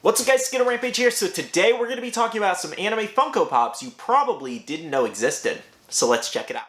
What's up guys, Skittlerampage here. So today we're going to be talking about some anime Funko Pops you probably didn't know existed. So let's check it out.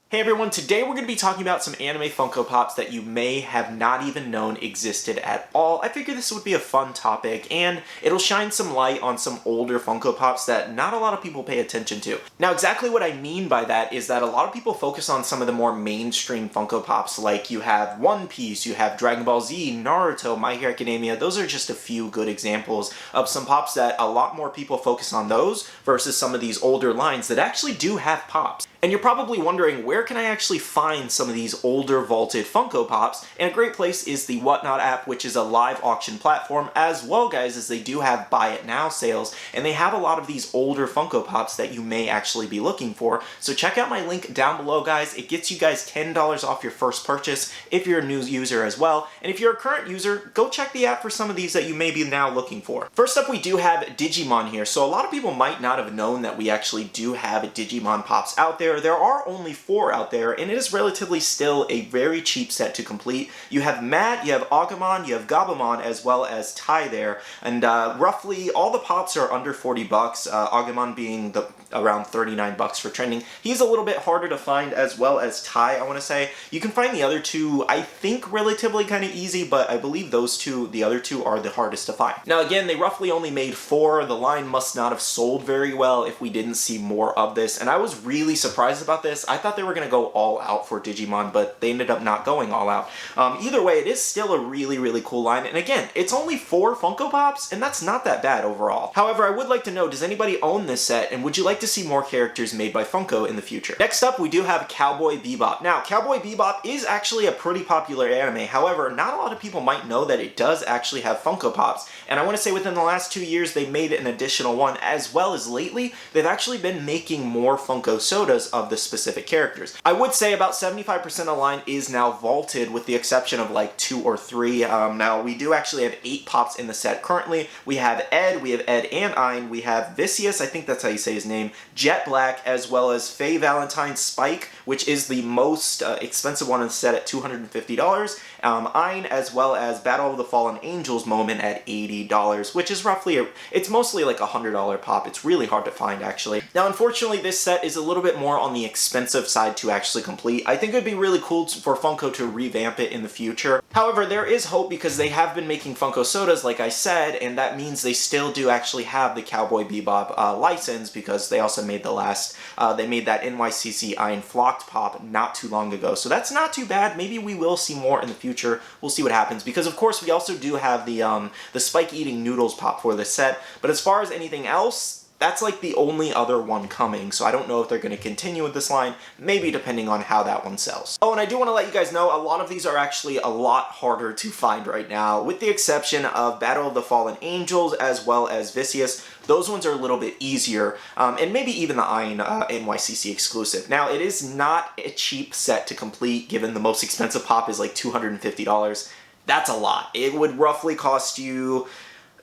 Hey everyone, today we're going to be talking about some anime Funko Pops that you may have not even known existed at all. I figured this would be a fun topic, and it'll shine some light on some older Funko Pops that not a lot of people pay attention to. Now exactly what I mean by that is that a lot of people focus on some of the more mainstream Funko Pops, like you have One Piece, you have Dragon Ball Z, Naruto, My Hero Academia. Those are just a few good examples of some pops that a lot more people focus on those versus some of these older lines that actually do have pops. And you're probably wondering, where can I actually find some of these older vaulted Funko Pops? And a great place is the Whatnot app, which is a live auction platform, as well, guys, as they do have buy it now sales, and they have a lot of these older Funko Pops that you may actually be looking for. So check out my link down below, guys. It gets you guys $10 off your first purchase if you're a new user as well. And if you're a current user, go check the app for some of these that you may be now looking for. First up, we do have Digimon here. So a lot of people might not have known that we actually do have Digimon Pops out there. There are only 4 out there, and it is relatively still a very cheap set to complete. You have Matt, you have Agumon, you have Gabumon, as well as Tai there, and roughly all the pops are under 40 bucks, Agumon being around 39 bucks for trending. He's a little bit harder to find, as well as Tai, I want to say. You can find the other two, I think, relatively kind of easy, but I believe the other two are the hardest to find. Now again, they roughly only made 4. The line must not have sold very well if we didn't see more of this, and I was really surprised about this. I thought they were going to go all out for Digimon, but they ended up not going all out. Either way, it is still a really, really cool line, and again, it's only 4 Funko Pops, and that's not that bad overall. However, I would like to know, does anybody own this set, and would you like to see more characters made by Funko in the future? Next up, we do have Cowboy Bebop. Now, Cowboy Bebop is actually a pretty popular anime. However, not a lot of people might know that it does actually have Funko Pops, and I want to say within the last 2 years, they made an additional one, as well as lately, they've actually been making more Funko Sodas of the specific characters. I would say about 75% of the line is now vaulted, with the exception of like 2 or 3. Now, we do actually have 8 pops in the set currently. We have Ed and Ein, we have Vicious, I think that's how you say his name, Jet Black, as well as Faye Valentine Spike, which is the most expensive one in the set at $250. Ein, as well as Battle of the Fallen Angels Moment at $80, which is roughly, it's mostly like a $100 pop. It's really hard to find, actually. Now, unfortunately, this set is a little bit more on the expensive side to actually complete. I think it would be really cool for Funko to revamp it in the future. However, there is hope because they have been making Funko Sodas, like I said, and that means they still do actually have the Cowboy Bebop license, because they also made they made that NYCC Ein Flocked pop not too long ago. So that's not too bad. Maybe we will see more in the future. We'll see what happens, because of course we also do have the Spike Eating Noodles pop for this set, but as far as anything else, that's like the only other one coming, so I don't know if they're going to continue with this line, maybe depending on how that one sells. Oh, and I do want to let you guys know, a lot of these are actually a lot harder to find right now, with the exception of Battle of the Fallen Angels, as well as Vicious. Those ones are a little bit easier, and maybe even the Ein NYCC exclusive. Now, it is not a cheap set to complete, given the most expensive pop is like $250. That's a lot. It would roughly cost you,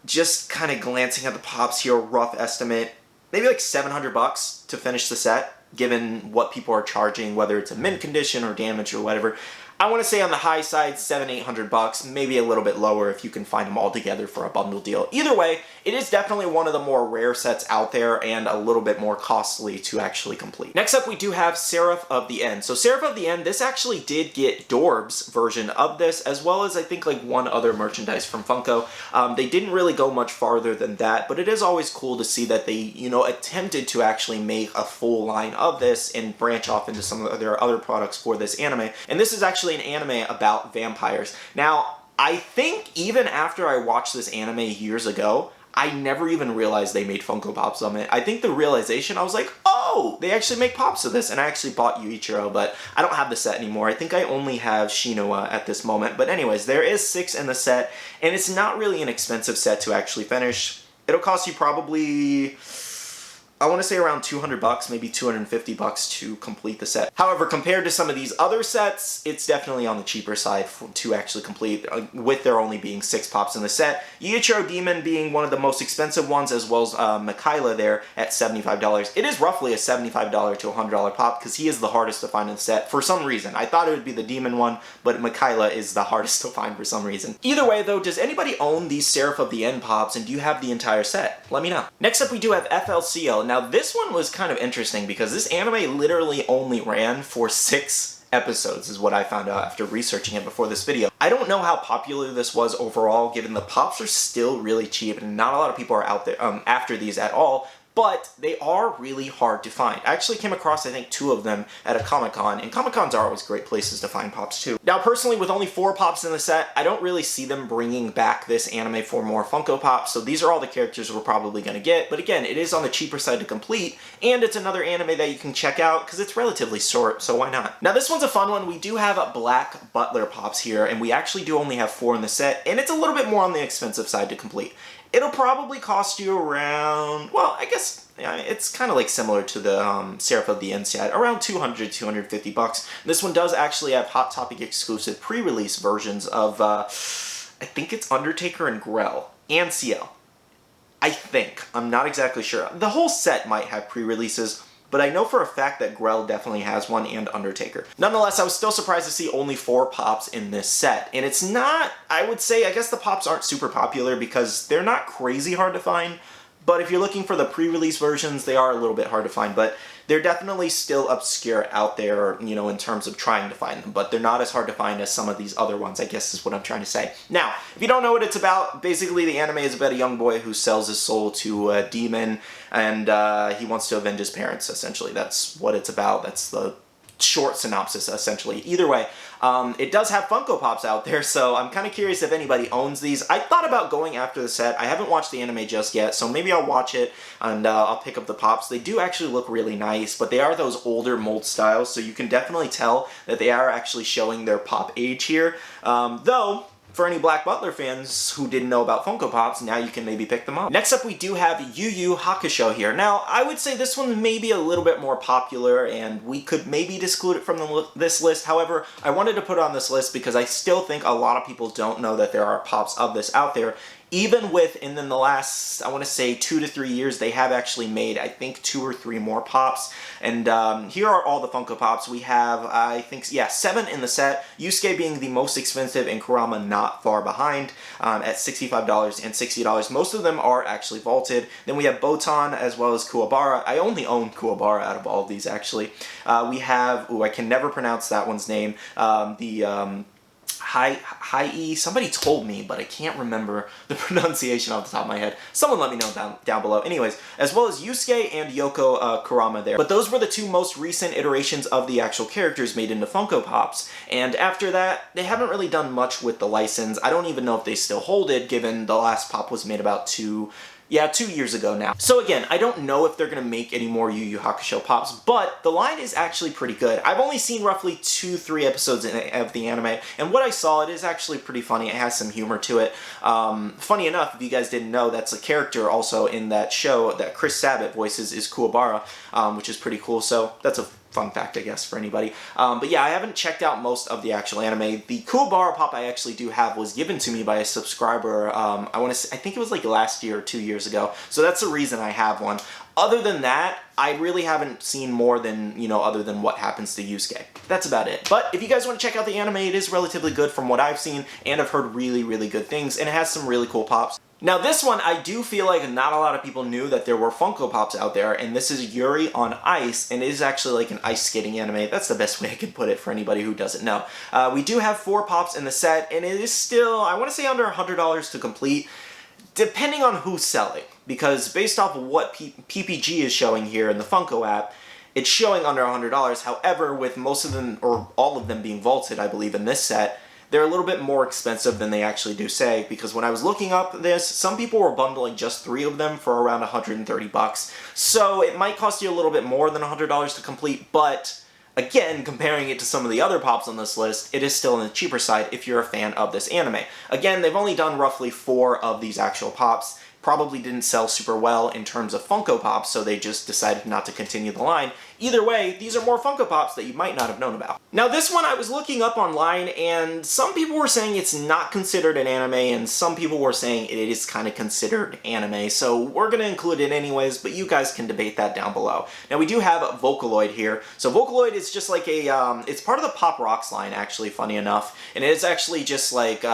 just kind of glancing at the pops here, rough estimate, maybe like 700 bucks to finish the set, given what people are charging, whether it's a mint condition or damage or whatever. I want to say on the high side, 700-800 bucks, maybe a little bit lower if you can find them all together for a bundle deal. Either way, it is definitely one of the more rare sets out there and a little bit more costly to actually complete. Next up, we do have Seraph of the End. So Seraph of the End, this actually did get Dorb's version of this, as well as I think like one other merchandise from Funko. They didn't really go much farther than that, but it is always cool to see that they, you know, attempted to actually make a full line of this and branch off into some of their other products for this anime. And this is actually an anime about vampires. Now, I think even after I watched this anime years ago, I never even realized they made Funko Pops of it. I think the realization, I was like, oh, they actually make pops of this, and I actually bought Yuichiro, but I don't have the set anymore. I think I only have Shinoa at this moment. But anyways, there is 6 in the set, and it's not really an expensive set to actually finish. It'll cost you probably I want to say around 200 bucks, maybe 250 bucks to complete the set. However, compared to some of these other sets, it's definitely on the cheaper side to actually complete, with there only being 6 pops in the set. Yuichiro Demon being one of the most expensive ones, as well as Mikaela there at $75. It is roughly a $75 to $100 pop, because he is the hardest to find in the set for some reason. I thought it would be the Demon one, but Mikaela is the hardest to find for some reason. Either way though, does anybody own these Seraph of the End pops, and do you have the entire set? Let me know. Next up we do have FLCL. Now this one was kind of interesting because this anime literally only ran for 6 episodes is what I found out after researching it before this video. I don't know how popular this was overall, given the pops are still really cheap and not a lot of people are out there after these at all, but they are really hard to find. I actually came across, I think, 2 of them at a Comic-Con, and Comic-Cons are always great places to find pops too. Now, personally, with only 4 pops in the set, I don't really see them bringing back this anime for more Funko Pops, so these are all the characters we're probably going to get, but again, it is on the cheaper side to complete, and it's another anime that you can check out, because it's relatively short, so why not? Now, this one's a fun one. We do have Black Butler pops here, and we actually do only have 4 in the set, and it's a little bit more on the expensive side to complete. It'll probably cost you around, well, I guess, yeah, it's kind of like similar to the Seraph of the End set, around 200, 250 bucks. This one does actually have Hot Topic exclusive pre-release versions of, I think it's Undertaker and Grell, and CL. I think. I'm not exactly sure. The whole set might have pre-releases, but I know for a fact that Grell definitely has one, and Undertaker. Nonetheless, I was still surprised to see only 4 pops in this set, and it's not, I would say, I guess the pops aren't super popular because they're not crazy hard to find, but if you're looking for the pre-release versions, they are a little bit hard to find, but they're definitely still obscure out there, you know, in terms of trying to find them, but they're not as hard to find as some of these other ones, I guess is what I'm trying to say. Now, if you don't know what it's about, basically the anime is about a young boy who sells his soul to a demon, and he wants to avenge his parents, essentially. That's what it's about. That's the short synopsis, essentially. Either way, it does have Funko Pops out there, so I'm kind of curious if anybody owns these. I thought about going after the set. I haven't watched the anime just yet, so maybe I'll watch it and I'll pick up the pops. They do actually look really nice, but they are those older mold styles, so you can definitely tell that they are actually showing their pop age here. Though, for any Black Butler fans who didn't know about Funko Pops, now you can maybe pick them up. Next up, we do have Yu Yu Hakusho here. Now, I would say this one may be a little bit more popular, and we could maybe exclude it from this list. However, I wanted to put it on this list because I still think a lot of people don't know that there are pops of this out there. Even within the last, I want to say 2 to 3 years, they have actually made, I think, 2 or 3 more pops. And here are all the Funko Pops. We have, I think, yeah, 7 in the set. Yusuke being the most expensive, and Kurama not far behind at $65 and $60. Most of them are actually vaulted. Then we have Botan as well as Kuwabara. I only own Kuwabara out of all of these, actually. We have, ooh, I can never pronounce that one's name. Hi-E, somebody told me, but I can't remember the pronunciation off the top of my head. Someone let me know down below. Anyways, as well as Yusuke and Yoko Kurama there. But those were the 2 most recent iterations of the actual characters made into Funko Pops. And after that, they haven't really done much with the license. I don't even know if they still hold it, given the last pop was made about 2 years ago now. So again, I don't know if they're going to make any more Yu Yu Hakusho pops, but the line is actually pretty good. I've only seen roughly 2-3 episodes of the anime, and what I saw, it is actually pretty funny. It has some humor to it. Funny enough, if you guys didn't know, that's a character also in that show that Chris Sabat voices is Kuwabara, which is pretty cool, so that's a fun fact, I guess, for anybody. But yeah, I haven't checked out most of the actual anime. The Kuwabara pop I actually do have was given to me by a subscriber, I think it was like last year or 2 years ago, so that's the reason I have one. Other than that, I really haven't seen more than, you know, other than what happens to Yusuke. That's about it. But if you guys want to check out the anime, it is relatively good from what I've seen, and I've heard really, really good things, and it has some really cool pops. Now this one, I do feel like not a lot of people knew that there were Funko Pops out there, and this is Yuri on Ice, and it is actually like an ice skating anime. That's the best way I can put it for anybody who doesn't know. We do have 4 pops in the set, and it is still, I want to say, under $100 to complete, depending on who's selling. Because based off of what PPG is showing here in the Funko app, it's showing under $100. However, with most of them, or all of them being vaulted, I believe, in this set, they're a little bit more expensive than they actually do say, because when I was looking up this, some people were bundling just 3 of them for around 130 bucks. So it might cost you a little bit more than $100 to complete, but again, comparing it to some of the other pops on this list, it is still on the cheaper side if you're a fan of this anime. Again, they've only done roughly 4 of these actual pops. probably didn't sell super well in terms of Funko Pops, so they just decided not to continue the line. Either way, these are more Funko Pops that you might not have known about. Now this one I was looking up online, and some people were saying it's not considered an anime, and some people were saying it is kind of considered anime, so we're going to include it anyways, but you guys can debate that down below. Now we do have Vocaloid here. So Vocaloid is just like a, it's part of the Pop Rocks line, actually, funny enough, and it is actually just like,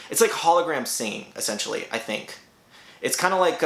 it's like hologram singing, essentially, I think. It's kind of like,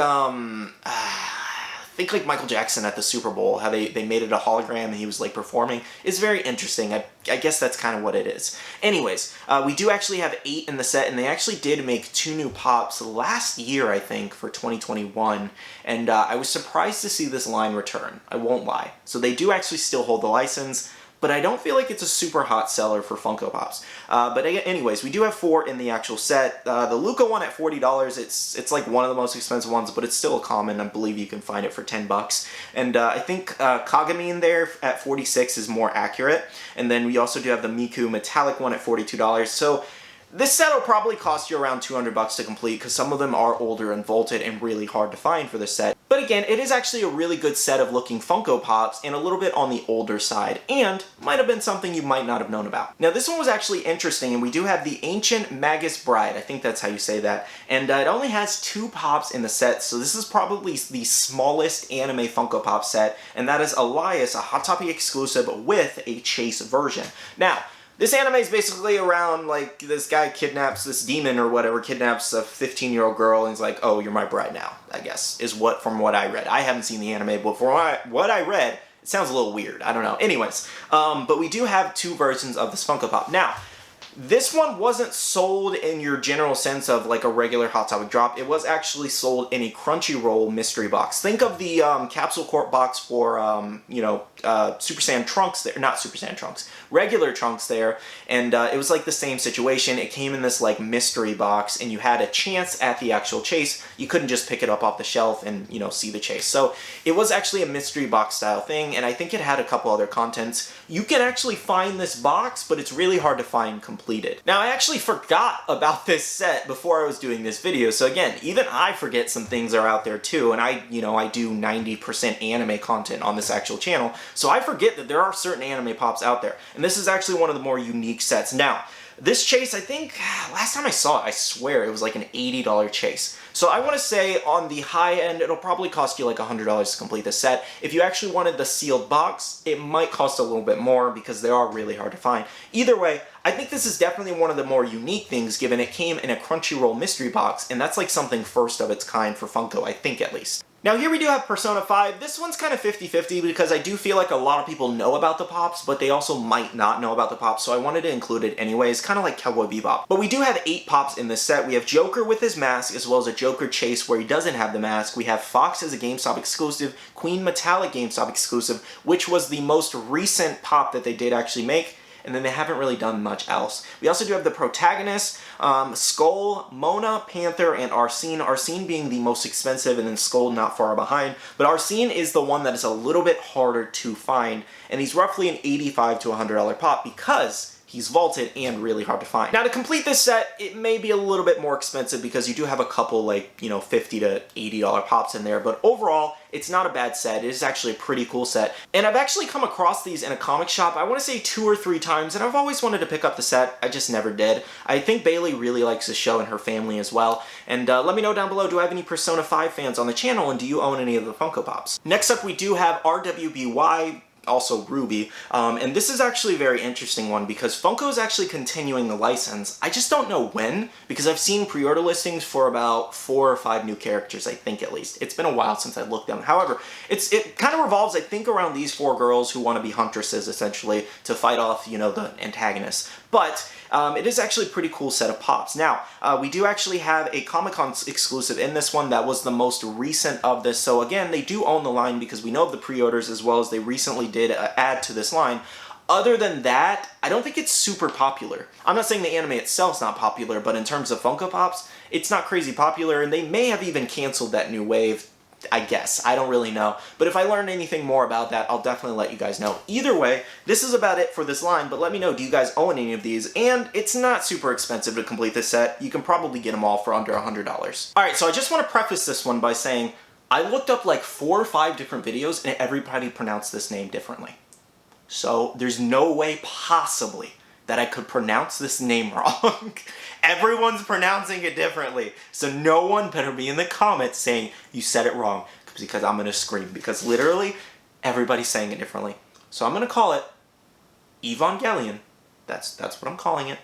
think like Michael Jackson at the Super Bowl, how they made it a hologram and he was like performing. It's very interesting. I guess that's kind of what it is. Anyways, we do actually have 8 in the set, and they actually did make 2 new pops last year, I think, for 2021, and I was surprised to see this line return. I won't lie. So they do actually still hold the license, but I don't feel like it's a super hot seller for Funko Pops. But anyways, we do have 4 in the actual set. The Luca one at $40, it's like one of the most expensive ones, but it's still a common. I believe you can find it for $10. And I think Kagami in there at $46 is more accurate. And then we also do have the Miku metallic one at $42. So this set will probably cost you around $200 to complete, because some of them are older and vaulted and really hard to find for this set. But again, it is actually a really good set of looking Funko Pops, and a little bit on the older side, and might have been something you might not have known about. Now this one was actually interesting, and we do have the Ancient Magus Bride, I think that's how you say that, and it only has 2 pops in the set, so this is probably the smallest anime Funko Pop set, and that is Elias, a Hot Topic exclusive with a chase version. Now, this anime is basically around, like, this guy kidnaps this demon or whatever, kidnaps a 15-year-old girl, and he's like, oh, you're my bride now, I guess, is from what I read. I haven't seen the anime, but from what I read, it sounds a little weird. I don't know. Anyways, but we do have 2 versions of this Funko Pop. Now, this one wasn't sold in your general sense of like a regular Hot Topic drop. It was actually sold in a Crunchyroll mystery box. Think of the Capsule Corp box for, Super Saiyan Trunks there. Not Super Saiyan Trunks. Regular Trunks there. And it was like the same situation. It came in this like mystery box, and you had a chance at the actual chase. You couldn't just pick it up off the shelf and, see the chase. So it was actually a mystery box style thing, and I think it had a couple other contents. You can actually find this box, but it's really hard to find completed. Now, I actually forgot about this set before I was doing this video, so again, even I forget some things are out there too, and I do 90% anime content on this actual channel, so I forget that there are certain anime pops out there, and this is actually one of the more unique sets. Now, this chase, I think, last time I saw it, I swear it was like an $80 chase. So I want to say on the high end, it'll probably cost you like $100 to complete the set. If you actually wanted the sealed box, it might cost a little bit more because they are really hard to find. Either way, I think this is definitely one of the more unique things, given it came in a Crunchyroll mystery box, and that's like something first of its kind for Funko, I think at least. Now here we do have Persona 5. This one's kind of 50-50 because I do feel like a lot of people know about the pops, but they also might not know about the pops, so I wanted to include it anyways, kind of like Cowboy Bebop. But we do have 8 pops in this set. We have Joker with his mask, as well as a Joker chase where he doesn't have the mask. We have Fox as a GameStop exclusive, Queen Metallic GameStop exclusive, which was the most recent pop that they did actually make, and then they haven't really done much else. We also do have the protagonist, Skull, Mona, Panther, and Arsene. Arsene being the most expensive, and then Skull not far behind. But Arsene is the one that is a little bit harder to find, and he's roughly an $85 to $100 pop because he's vaulted and really hard to find. Now to complete this set, it may be a little bit more expensive because you do have a couple like, $50 to $80 pops in there, but overall, it's not a bad set. It is actually a pretty cool set. And I've actually come across these in a comic shop, I want to say 2 or 3 times, and I've always wanted to pick up the set. I just never did. I think Bailey really likes the show and her family as well. And let me know down below, do I have any Persona 5 fans on the channel, and do you own any of the Funko Pops? Next up, we do have RWBY, also Ruby, and this is actually a very interesting one because Funko is actually continuing the license. I just don't know when, because I've seen pre-order listings for about 4 or 5 new characters, I think at least. It's been a while since I looked them. However, it kind of revolves, I think, around these 4 girls who want to be huntresses, essentially, to fight off, the antagonists. But it is actually a pretty cool set of pops. Now, we do actually have a Comic-Con exclusive in this one that was the most recent of this. So again, they do own the line because we know of the pre-orders, as well as they recently did add to this line. Other than that, I don't think it's super popular. I'm not saying the anime itself is not popular, but in terms of Funko Pops, it's not crazy popular, and they may have even canceled that new wave I guess. I don't really know. But if I learn anything more about that, I'll definitely let you guys know. Either way, this is about it for this line, but let me know, do you guys own any of these? And it's not super expensive to complete this set. You can probably get them all for under $100. Alright, so I just want to preface this one by saying, I looked up like 4 or 5 different videos and everybody pronounced this name differently. So there's no way possibly that I could pronounce this name wrong. Everyone's pronouncing it differently. So no one better be in the comments saying you said it wrong, because I'm gonna scream, because literally everybody's saying it differently. So I'm gonna call it Evangelion. That's what I'm calling it.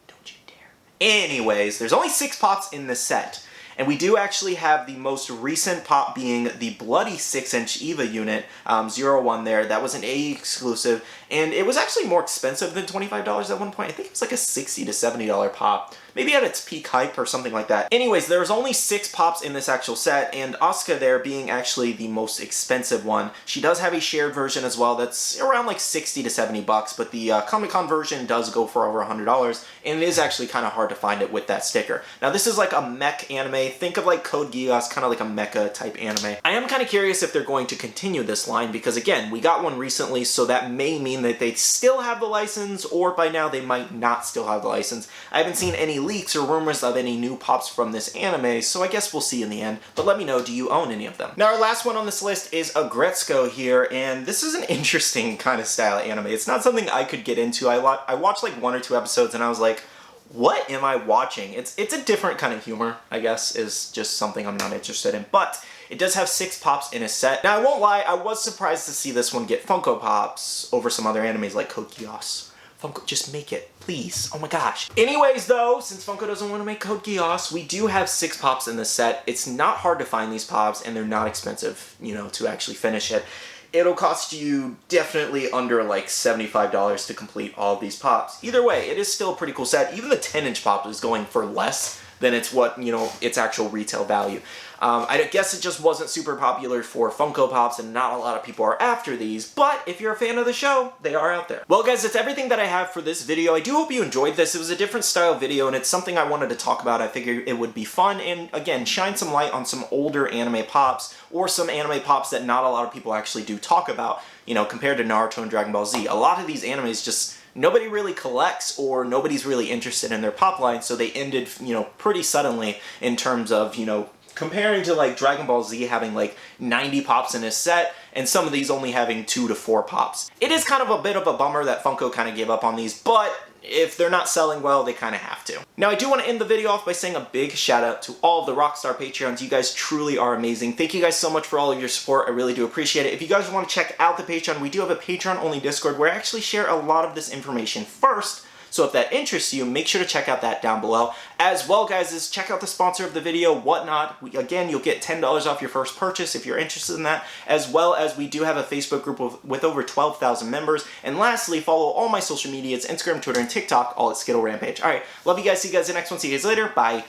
Don't you dare. Anyways, there's only 6 pops in this set. And we do actually have the most recent pop being the bloody 6-inch EVA unit, 01 there. That was an AE exclusive, and it was actually more expensive than $25 at one point. I think it was like a $60 to $70 pop. Maybe at its peak hype or something like that. Anyways, there's only 6 pops in this actual set, and Asuka there being actually the most expensive one. She does have a shared version as well that's around like 60 to 70 bucks, but the Comic-Con version does go for over $100, and it is actually kind of hard to find it with that sticker. Now this is like a mech anime. Think of like Code Geass, kind of like a mecha type anime. I am kind of curious if they're going to continue this line, because again, we got one recently, so that may mean that they still have the license, or by now they might not still have the license. I haven't seen any leaks or rumors of any new pops from this anime, so I guess we'll see in the end. But let me know, do you own any of them? Now our last one on this list is Agretsuko here, and this is an interesting kind of style of anime. It's not something I could get into. I watched like 1 or 2 episodes and I was like, what am I watching? It's a different kind of humor, I guess, is just something I'm not interested in. But it does have 6 pops in a set. Now I won't lie, I was surprised to see this one get Funko Pops over some other animes like Code Geass. Funko, just make it, please. Oh my gosh. Anyways though, since Funko doesn't want to make Code Geass, we do have 6 pops in this set. It's not hard to find these pops, and they're not expensive, you know, to actually finish it. It'll cost you definitely under like $75 to complete all of these pops. Either way, it is still a pretty cool set. Even the 10-inch pop is going for less than it's what, you know, its actual retail value. I guess it just wasn't super popular for Funko Pops, and not a lot of people are after these, but if you're a fan of the show, they are out there. Well guys, that's everything that I have for this video. I do hope you enjoyed this. It was a different style video, and it's something I wanted to talk about. I figured it would be fun, and again, shine some light on some older anime pops, or some anime pops that not a lot of people actually do talk about, you know, compared to Naruto and Dragon Ball Z. A lot of these animes just nobody really collects, or nobody's really interested in their pop line, so they ended, you know, pretty suddenly in terms of, you know, comparing to like Dragon Ball Z having like 90 pops in a set, and some of these only having 2 to 4 pops. It is kind of a bit of a bummer that Funko kind of gave up on these, but if they're not selling well, they kind of have to. Now, I do want to end the video off by saying a big shout out to all of the Rockstar Patreons. You guys truly are amazing. Thank you guys so much for all of your support. I really do appreciate it. If you guys want to check out the Patreon, we do have a Patreon-only Discord where I actually share a lot of this information first. So if that interests you, make sure to check out that down below. As well, guys, is check out the sponsor of the video, Whatnot. Again, you'll get $10 off your first purchase if you're interested in that. As well as we do have a Facebook group with over 12,000 members. And lastly, follow all my social medias, Instagram, Twitter, and TikTok, all at Skittlerampage. All right, love you guys. See you guys in the next one. See you guys later. Bye.